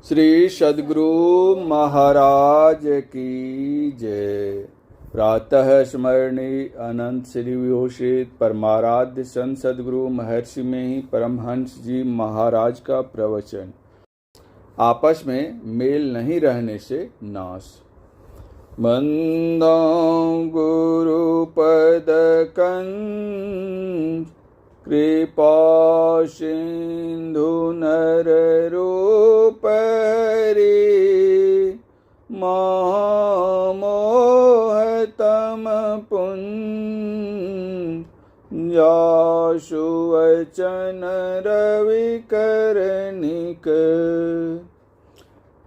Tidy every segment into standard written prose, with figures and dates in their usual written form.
श्री सद्गुरु महाराज की जय। प्रातः स्मरणीय अनंत श्री विभूषित परमाराध्य संत सद्गुरु महर्षि में ही परमहंस जी महाराज का प्रवचन। आपस में मेल नहीं रहने से नाश। मंदो गुरु पद कंज कृपा सिंधु नर रूप रे मोह तम पुंज जासु वचन रवि करनिक।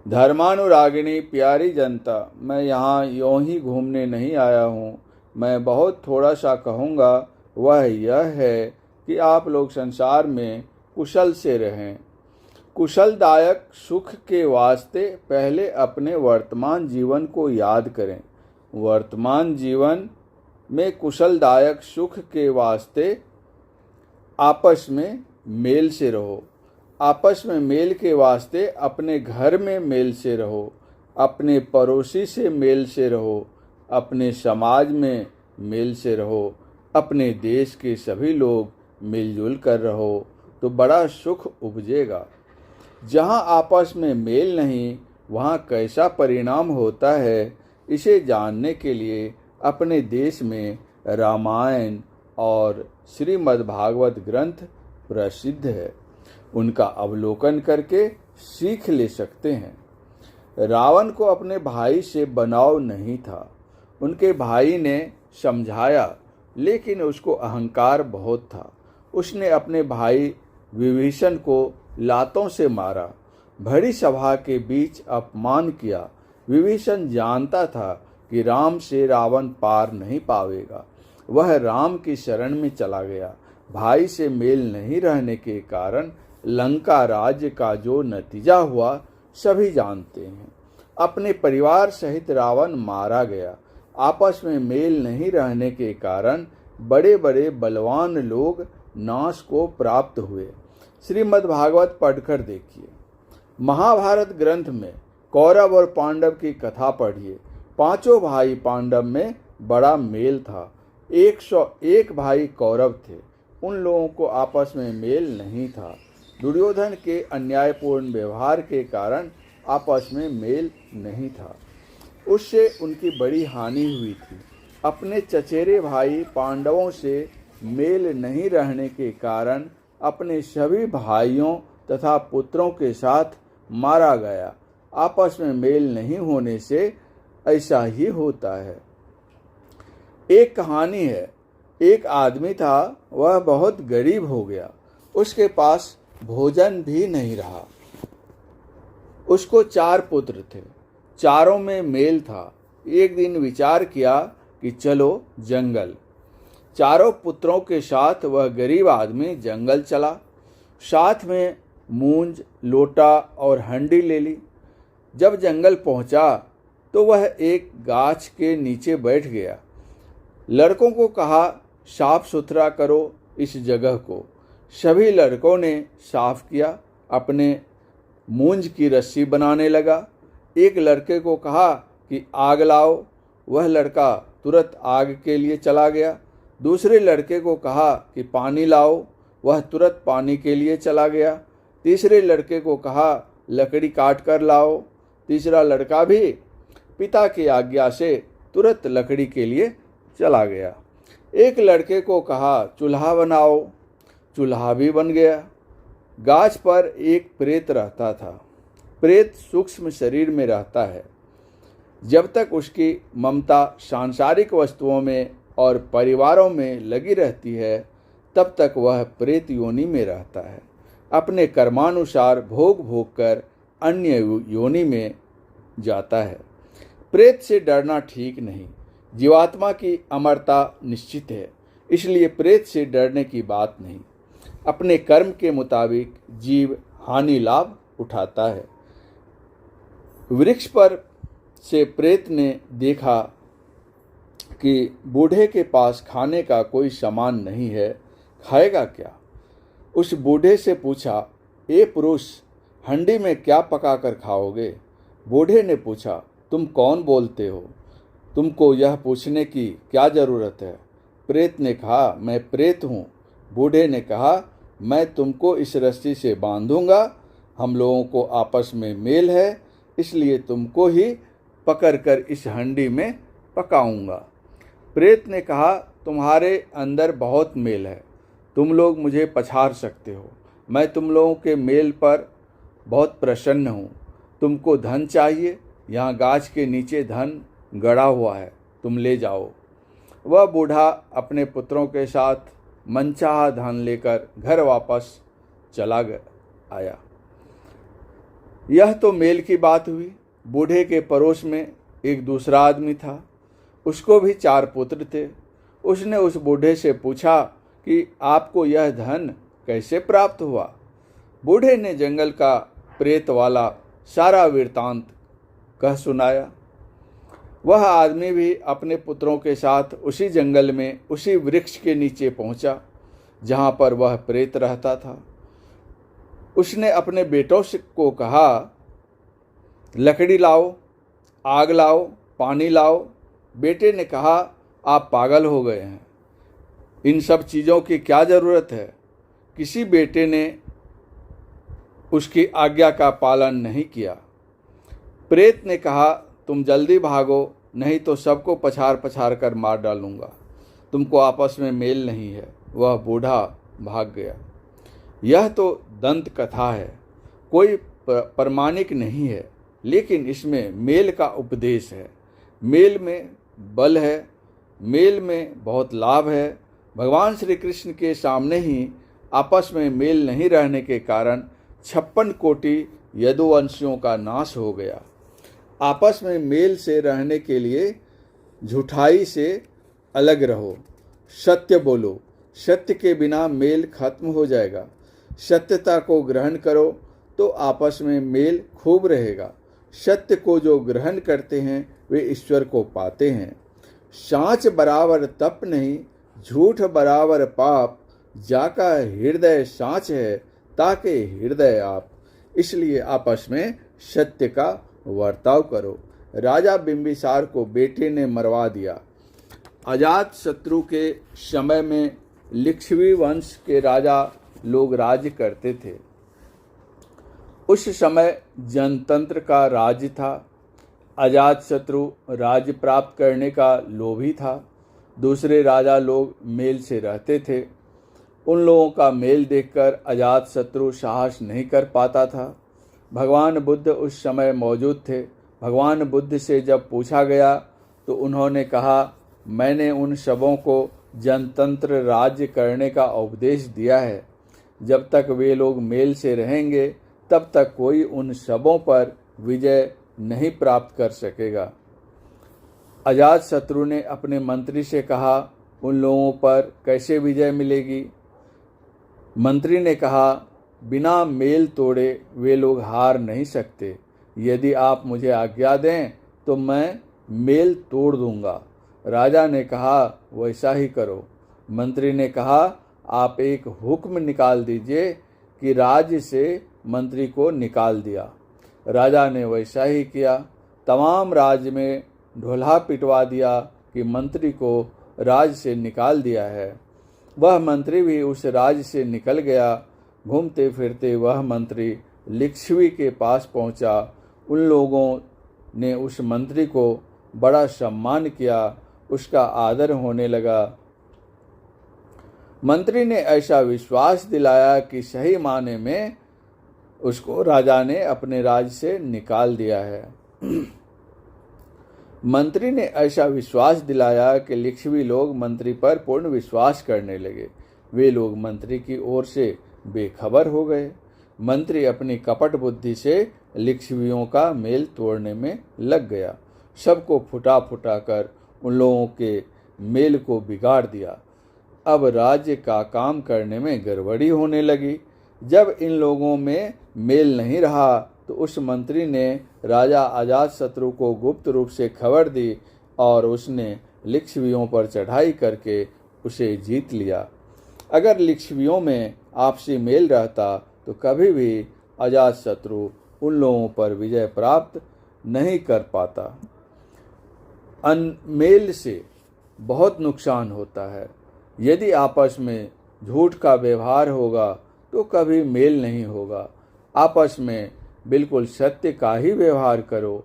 धर्मानुरागिणी प्यारी जनता, मैं यहाँ यों ही घूमने नहीं आया हूँ। मैं बहुत थोड़ा सा कहूँगा, वह यह है कि आप लोग संसार में कुशल से रहें। कुशलदायक सुख के वास्ते पहले अपने वर्तमान जीवन को याद करें। वर्तमान जीवन में कुशलदायक सुख के वास्ते आपस में मेल से रहो। आपस में मेल के वास्ते अपने घर में मेल से रहो, अपने पड़ोसी से मेल से रहो, अपने समाज में मेल से रहो, अपने देश के सभी लोग मिलजुल कर रहो तो बड़ा सुख उपजेगा। जहाँ आपस में मेल नहीं, वहाँ कैसा परिणाम होता है, इसे जानने के लिए अपने देश में रामायण और श्रीमद्भागवत ग्रंथ प्रसिद्ध है। उनका अवलोकन करके सीख ले सकते हैं। रावण को अपने भाई से बनाव नहीं था। उनके भाई ने समझाया, लेकिन उसको अहंकार बहुत था। उसने अपने भाई विभीषण को लातों से मारा, भरी सभा के बीच अपमान किया। विभीषण जानता था कि राम से रावण पार नहीं पावेगा। वह राम की शरण में चला गया। भाई से मेल नहीं रहने के कारण लंका राज्य का जो नतीजा हुआ सभी जानते हैं। अपने परिवार सहित रावण मारा गया। आपस में मेल नहीं रहने के कारण बड़े बड़े बलवान लोग नाश को प्राप्त हुए। श्रीमद्भागवत पढ़कर देखिए। महाभारत ग्रंथ में कौरव और पांडव की कथा पढ़िए। पांचों भाई पांडव में बड़ा मेल था। 101 भाई कौरव थे। उन लोगों को आपस में मेल नहीं था। दुर्योधन के अन्यायपूर्ण व्यवहार के कारण आपस में मेल नहीं था। उससे उनकी बड़ी हानि हुई थी। अपने चचेरे भाई पांडवों से मेल नहीं रहने के कारण अपने सभी भाइयों तथा पुत्रों के साथ मारा गया। आपस में मेल नहीं होने से ऐसा ही होता है। एक कहानी है। एक आदमी था, वह बहुत गरीब हो गया। उसके पास भोजन भी नहीं रहा। उसको 4 पुत्र थे। चारों में मेल था। एक दिन विचार किया कि चलो जंगल। चारों पुत्रों के साथ वह गरीब आदमी जंगल चला। साथ में मूंज, लोटा और हंडी ले ली। जब जंगल पहुंचा तो वह एक गाछ के नीचे बैठ गया। लड़कों को कहा, साफ सुथरा करो इस जगह को। सभी लड़कों ने साफ किया। अपने मूंज की रस्सी बनाने लगा। एक लड़के को कहा कि आग लाओ। वह लड़का तुरंत आग के लिए चला गया। दूसरे लड़के को कहा कि पानी लाओ। वह तुरंत पानी के लिए चला गया। तीसरे लड़के को कहा लकड़ी काट कर लाओ। तीसरा लड़का भी पिता की आज्ञा से तुरंत लकड़ी के लिए चला गया। एक लड़के को कहा चूल्हा बनाओ। चूल्हा भी बन गया। गाछ पर एक प्रेत रहता था। प्रेत सूक्ष्म शरीर में रहता है। जब तक उसकी ममता सांसारिक वस्तुओं में और परिवारों में लगी रहती है, तब तक वह प्रेत योनि में रहता है। अपने कर्मानुसार भोग भोग कर अन्य योनि में जाता है। प्रेत से डरना ठीक नहीं। जीवात्मा की अमरता निश्चित है, इसलिए प्रेत से डरने की बात नहीं। अपने कर्म के मुताबिक जीव हानि लाभ उठाता है। वृक्ष पर से प्रेत ने देखा कि बूढ़े के पास खाने का कोई सामान नहीं है, खाएगा क्या? उस बूढ़े से पूछा, ए पुरुष, हंडी में क्या पका कर खाओगे? बूढ़े ने पूछा, तुम कौन बोलते हो? तुमको यह पूछने की क्या जरूरत है? प्रेत ने कहा, मैं प्रेत हूँ। बूढ़े ने कहा, मैं तुमको इस रस्सी से बांधूंगा। हम लोगों को आपस में मेल है, इसलिए तुमको ही पकड़कर इस हंडी में पकाऊंगा। प्रेत ने कहा, तुम्हारे अंदर बहुत मेल है, तुम लोग मुझे पछाड़ सकते हो। मैं तुम लोगों के मेल पर बहुत प्रसन्न हूँ। तुमको धन चाहिए? यहाँ गाछ के नीचे धन गड़ा हुआ है, तुम ले जाओ। वह बूढ़ा अपने पुत्रों के साथ मनचाहा धन लेकर घर वापस चला आया। यह तो मेल की बात हुई। बूढ़े के पड़ोस में एक दूसरा आदमी था, उसको भी 4 पुत्र थे। उसने उस बूढ़े से पूछा कि आपको यह धन कैसे प्राप्त हुआ? बूढ़े ने जंगल का प्रेत वाला सारा वृत्तांत कह सुनाया। वह आदमी भी अपने पुत्रों के साथ उसी जंगल में उसी वृक्ष के नीचे पहुंचा जहां पर वह प्रेत रहता था। उसने अपने बेटों को कहा, लकड़ी लाओ, आग लाओ, पानी लाओ। बेटे ने कहा, आप पागल हो गए हैं, इन सब चीज़ों की क्या ज़रूरत है? किसी बेटे ने उसकी आज्ञा का पालन नहीं किया। प्रेत ने कहा, तुम जल्दी भागो, नहीं तो सबको पछाड़ पछाड़ कर मार डालूंगा। तुमको आपस में मेल नहीं है। वह बूढ़ा भाग गया। यह तो दंत कथा है, कोई प्रमाणिक नहीं है, लेकिन इसमें मेल का उपदेश है। मेल में बल है, मेल में बहुत लाभ है। भगवान श्री कृष्ण के सामने ही आपस में मेल नहीं रहने के कारण 56 कोटि यदुवंशियों का नाश हो गया। आपस में मेल से रहने के लिए झूठाई से अलग रहो, सत्य बोलो। सत्य के बिना मेल खत्म हो जाएगा। सत्यता को ग्रहण करो तो आपस में मेल खूब रहेगा। सत्य को जो ग्रहण करते हैं वे ईश्वर को पाते हैं। सांच बराबर तप नहीं, झूठ बराबर पाप। जाका हृदय सांच है, ताके हृदय आप। इसलिए आपस में सत्य का वर्ताव करो। राजा बिंबिसार को बेटे ने मरवा दिया। अजात शत्रु के समय में लिच्छवी वंश के राजा लोग राज्य करते थे। उस समय जनतंत्र का राज्य था। अजात शत्रु राज्य प्राप्त करने का लोभी था। दूसरे राजा लोग मेल से रहते थे। उन लोगों का मेल देखकर अजात शत्रु साहस नहीं कर पाता था। भगवान बुद्ध उस समय मौजूद थे। भगवान बुद्ध से जब पूछा गया तो उन्होंने कहा, मैंने उन सबों को जनतंत्र राज्य करने का उपदेश दिया है। जब तक वे लोग मेल से रहेंगे तब तक कोई उन सबों पर विजय नहीं प्राप्त कर सकेगा। अजात शत्रु ने अपने मंत्री से कहा, उन लोगों पर कैसे विजय मिलेगी? मंत्री ने कहा, बिना मेल तोड़े वे लोग हार नहीं सकते। यदि आप मुझे आज्ञा दें तो मैं मेल तोड़ दूंगा। राजा ने कहा, वैसा ही करो। मंत्री ने कहा, आप एक हुक्म निकाल दीजिए कि राज्य से मंत्री को निकाल दिया। राजा ने वैसा ही किया। तमाम राज्य में ढोला पिटवा दिया कि मंत्री को राज्य से निकाल दिया है। वह मंत्री भी उस राज्य से निकल गया। घूमते फिरते वह मंत्री लिच्छवी के पास पहुंचा। उन लोगों ने उस मंत्री को बड़ा सम्मान किया, उसका आदर होने लगा। मंत्री ने ऐसा विश्वास दिलाया कि सही माने में उसको राजा ने अपने राज्य से निकाल दिया है। मंत्री ने ऐसा विश्वास दिलाया कि लिच्छवी लोग मंत्री पर पूर्ण विश्वास करने लगे। वे लोग मंत्री की ओर से बेखबर हो गए। मंत्री अपनी कपट बुद्धि से लिच्छवियों का मेल तोड़ने में लग गया। सबको फुटा फुटा कर उन लोगों के मेल को बिगाड़ दिया। अब राज्य का काम करने में गड़बड़ी होने लगी। जब इन लोगों में मेल नहीं रहा तो उस मंत्री ने राजा अजातशत्रु को गुप्त रूप से खबर दी और उसने लिच्छवियों पर चढ़ाई करके उसे जीत लिया। अगर लिच्छवियों में आपसी मेल रहता तो कभी भी अजातशत्रु उन लोगों पर विजय प्राप्त नहीं कर पाता। अनमेल से बहुत नुकसान होता है। यदि आपस में झूठ का व्यवहार होगा तो कभी मेल नहीं होगा। आपस में बिल्कुल सत्य का ही व्यवहार करो।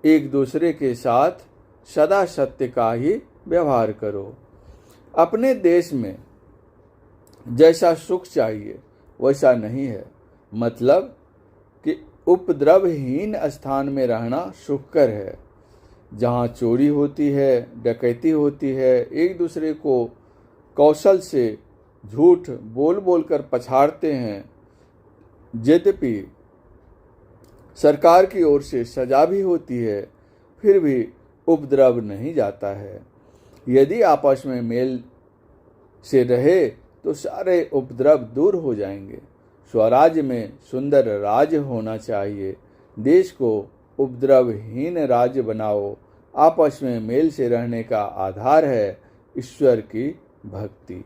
एक दूसरे के साथ सदा सत्य का ही व्यवहार करो। अपने देश में जैसा सुख चाहिए वैसा नहीं है। मतलब कि उपद्रवहीन स्थान में रहना सुखकर है। जहाँ चोरी होती है, डकैती होती है, एक दूसरे को कौशल से झूठ बोल बोल कर पछाड़ते हैं, यद्यपि सरकार की ओर से सजा भी होती है, फिर भी उपद्रव नहीं जाता है। यदि आपस में मेल से रहे तो सारे उपद्रव दूर हो जाएंगे। स्वराज्य में सुंदर राज्य होना चाहिए। देश को उपद्रवहीन राज्य बनाओ। आपस में मेल से रहने का आधार है ईश्वर की भक्ति।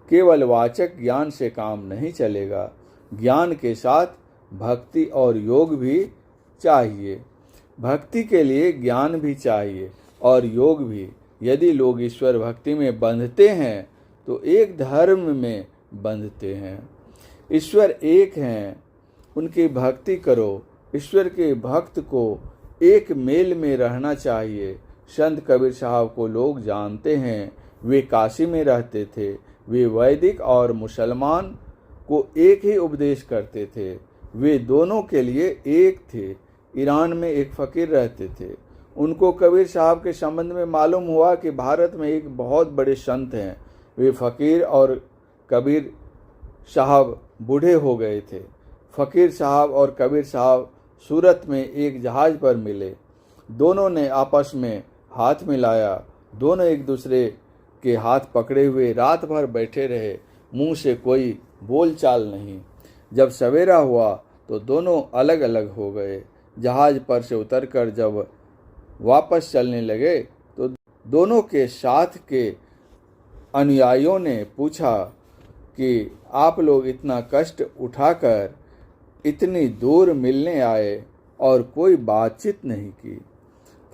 केवल वाचक ज्ञान से काम नहीं चलेगा। ज्ञान के साथ भक्ति और योग भी चाहिए। भक्ति के लिए ज्ञान भी चाहिए और योग भी। यदि लोग ईश्वर भक्ति में बंधते हैं तो एक धर्म में बंधते हैं। ईश्वर एक हैं, उनकी भक्ति करो। ईश्वर के भक्त को एक मेल में रहना चाहिए। संत कबीर साहब को लोग जानते हैं। वे काशी में रहते थे। वे वैदिक और मुसलमान को एक ही उपदेश करते थे। वे दोनों के लिए एक थे। ईरान में एक फ़कीर रहते थे। उनको कबीर साहब के संबंध में मालूम हुआ कि भारत में एक बहुत बड़े संत हैं। वे फ़कीर और कबीर साहब बूढ़े हो गए थे। फ़कीर साहब और कबीर साहब सूरत में एक जहाज़ पर मिले। दोनों ने आपस में हाथ मिलाया। दोनों एक दूसरे के हाथ पकड़े हुए रात भर बैठे रहे। मुंह से कोई बोलचाल नहीं। जब सवेरा हुआ तो दोनों अलग अलग हो गए। जहाज पर से उतरकर जब वापस चलने लगे तो दोनों के साथ के अनुयायियों ने पूछा कि आप लोग इतना कष्ट उठाकर इतनी दूर मिलने आए और कोई बातचीत नहीं की।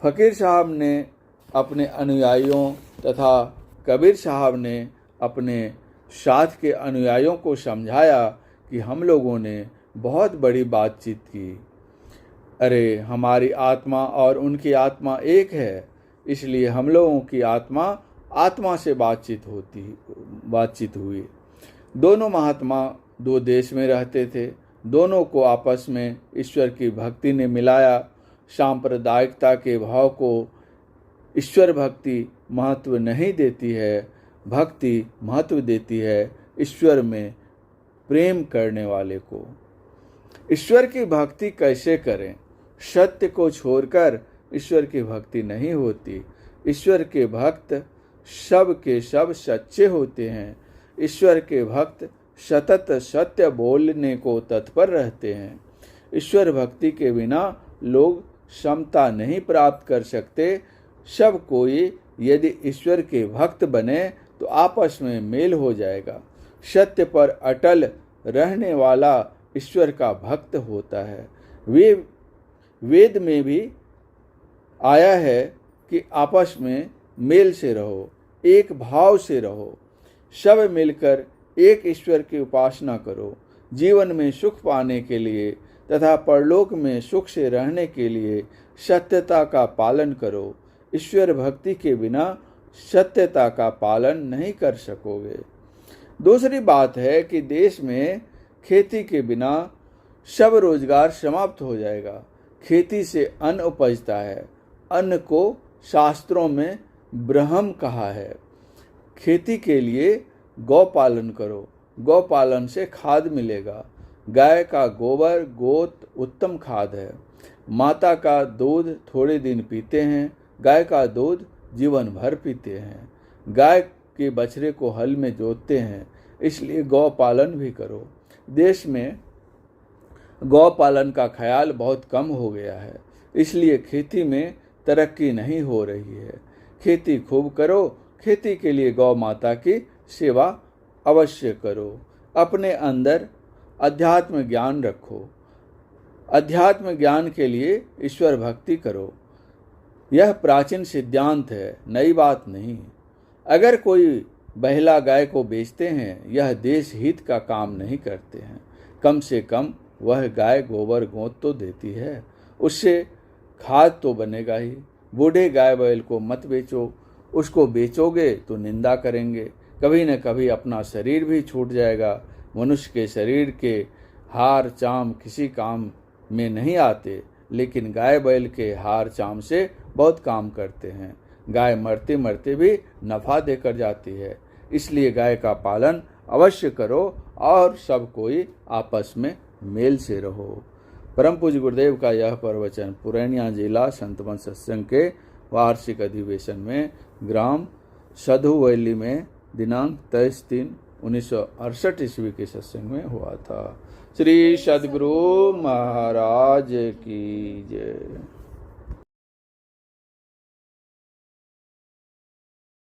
फ़कीर साहब ने अपने अनुयायियों तथा कबीर साहब ने अपने साथ के अनुयायियों को समझाया कि हम लोगों ने बहुत बड़ी बातचीत की। अरे, हमारी आत्मा और उनकी आत्मा एक है, इसलिए हम लोगों की आत्मा से बातचीत हुई। दोनों महात्मा दो देश में रहते थे। दोनों को आपस में ईश्वर की भक्ति ने मिलाया। सांप्रदायिकता के भाव को ईश्वर भक्ति महत्व नहीं देती है। भक्ति महत्व देती है ईश्वर में प्रेम करने वाले को। ईश्वर की भक्ति कैसे करें? सत्य को छोड़कर ईश्वर की भक्ति नहीं होती। ईश्वर के भक्त सब के सब सच्चे होते हैं। ईश्वर के भक्त सतत सत्य बोलने को तत्पर रहते हैं। ईश्वर भक्ति के बिना लोग समता नहीं प्राप्त कर सकते। सब कोई यदि ईश्वर के भक्त बने तो आपस में मेल हो जाएगा। सत्य पर अटल रहने वाला ईश्वर का भक्त होता है। वेद में भी आया है कि आपस में मेल से रहो, एक भाव से रहो, सब मिलकर एक ईश्वर की उपासना करो। जीवन में सुख पाने के लिए तथा परलोक में सुख से रहने के लिए सत्यता का पालन करो। ईश्वर भक्ति के बिना सत्यता का पालन नहीं कर सकोगे। दूसरी बात है कि देश में खेती के बिना सब रोजगार समाप्त हो जाएगा। खेती से अन्न उपजता है। अन्न को शास्त्रों में ब्रह्म कहा है। खेती के लिए गौ पालन करो। गौ पालन से खाद मिलेगा। गाय का गोबर गोत उत्तम खाद है। माता का दूध थोड़े दिन पीते हैं, गाय का दूध जीवन भर पीते हैं। गाय के बछड़े को हल में जोतते हैं, इसलिए गौ पालन भी करो। देश में गौ पालन का ख्याल बहुत कम हो गया है, इसलिए खेती में तरक्की नहीं हो रही है। खेती खूब करो। खेती के लिए गौ माता की सेवा अवश्य करो। अपने अंदर अध्यात्म ज्ञान रखो। अध्यात्म ज्ञान के लिए ईश्वर भक्ति करो। यह प्राचीन सिद्धांत है, नई बात नहीं। अगर कोई बहला गाय को बेचते हैं, यह देश हित का काम नहीं करते हैं। कम से कम वह गाय गोबर गोंद तो देती है, उससे खाद तो बनेगा ही। बूढ़े गाय बैल को मत बेचो, उसको बेचोगे तो निंदा करेंगे। कभी न कभी अपना शरीर भी छूट जाएगा। मनुष्य के शरीर के हार चाम किसी काम में नहीं आते, लेकिन गाय बैल के हार चाम से बहुत काम करते हैं। गाय मरते मरते भी नफा देकर जाती है। इसलिए गाय का पालन अवश्य करो और सब कोई आपस में मेल से रहो। परम पूज्य गुरुदेव का यह प्रवचन पूर्णिया जिला संतमन सत्संग के वार्षिक अधिवेशन में ग्राम सधुवैली में दिनांक 23/3/1968 ईस्वी के सत्संग में हुआ था। श्री सद्गुरु महाराज की जय।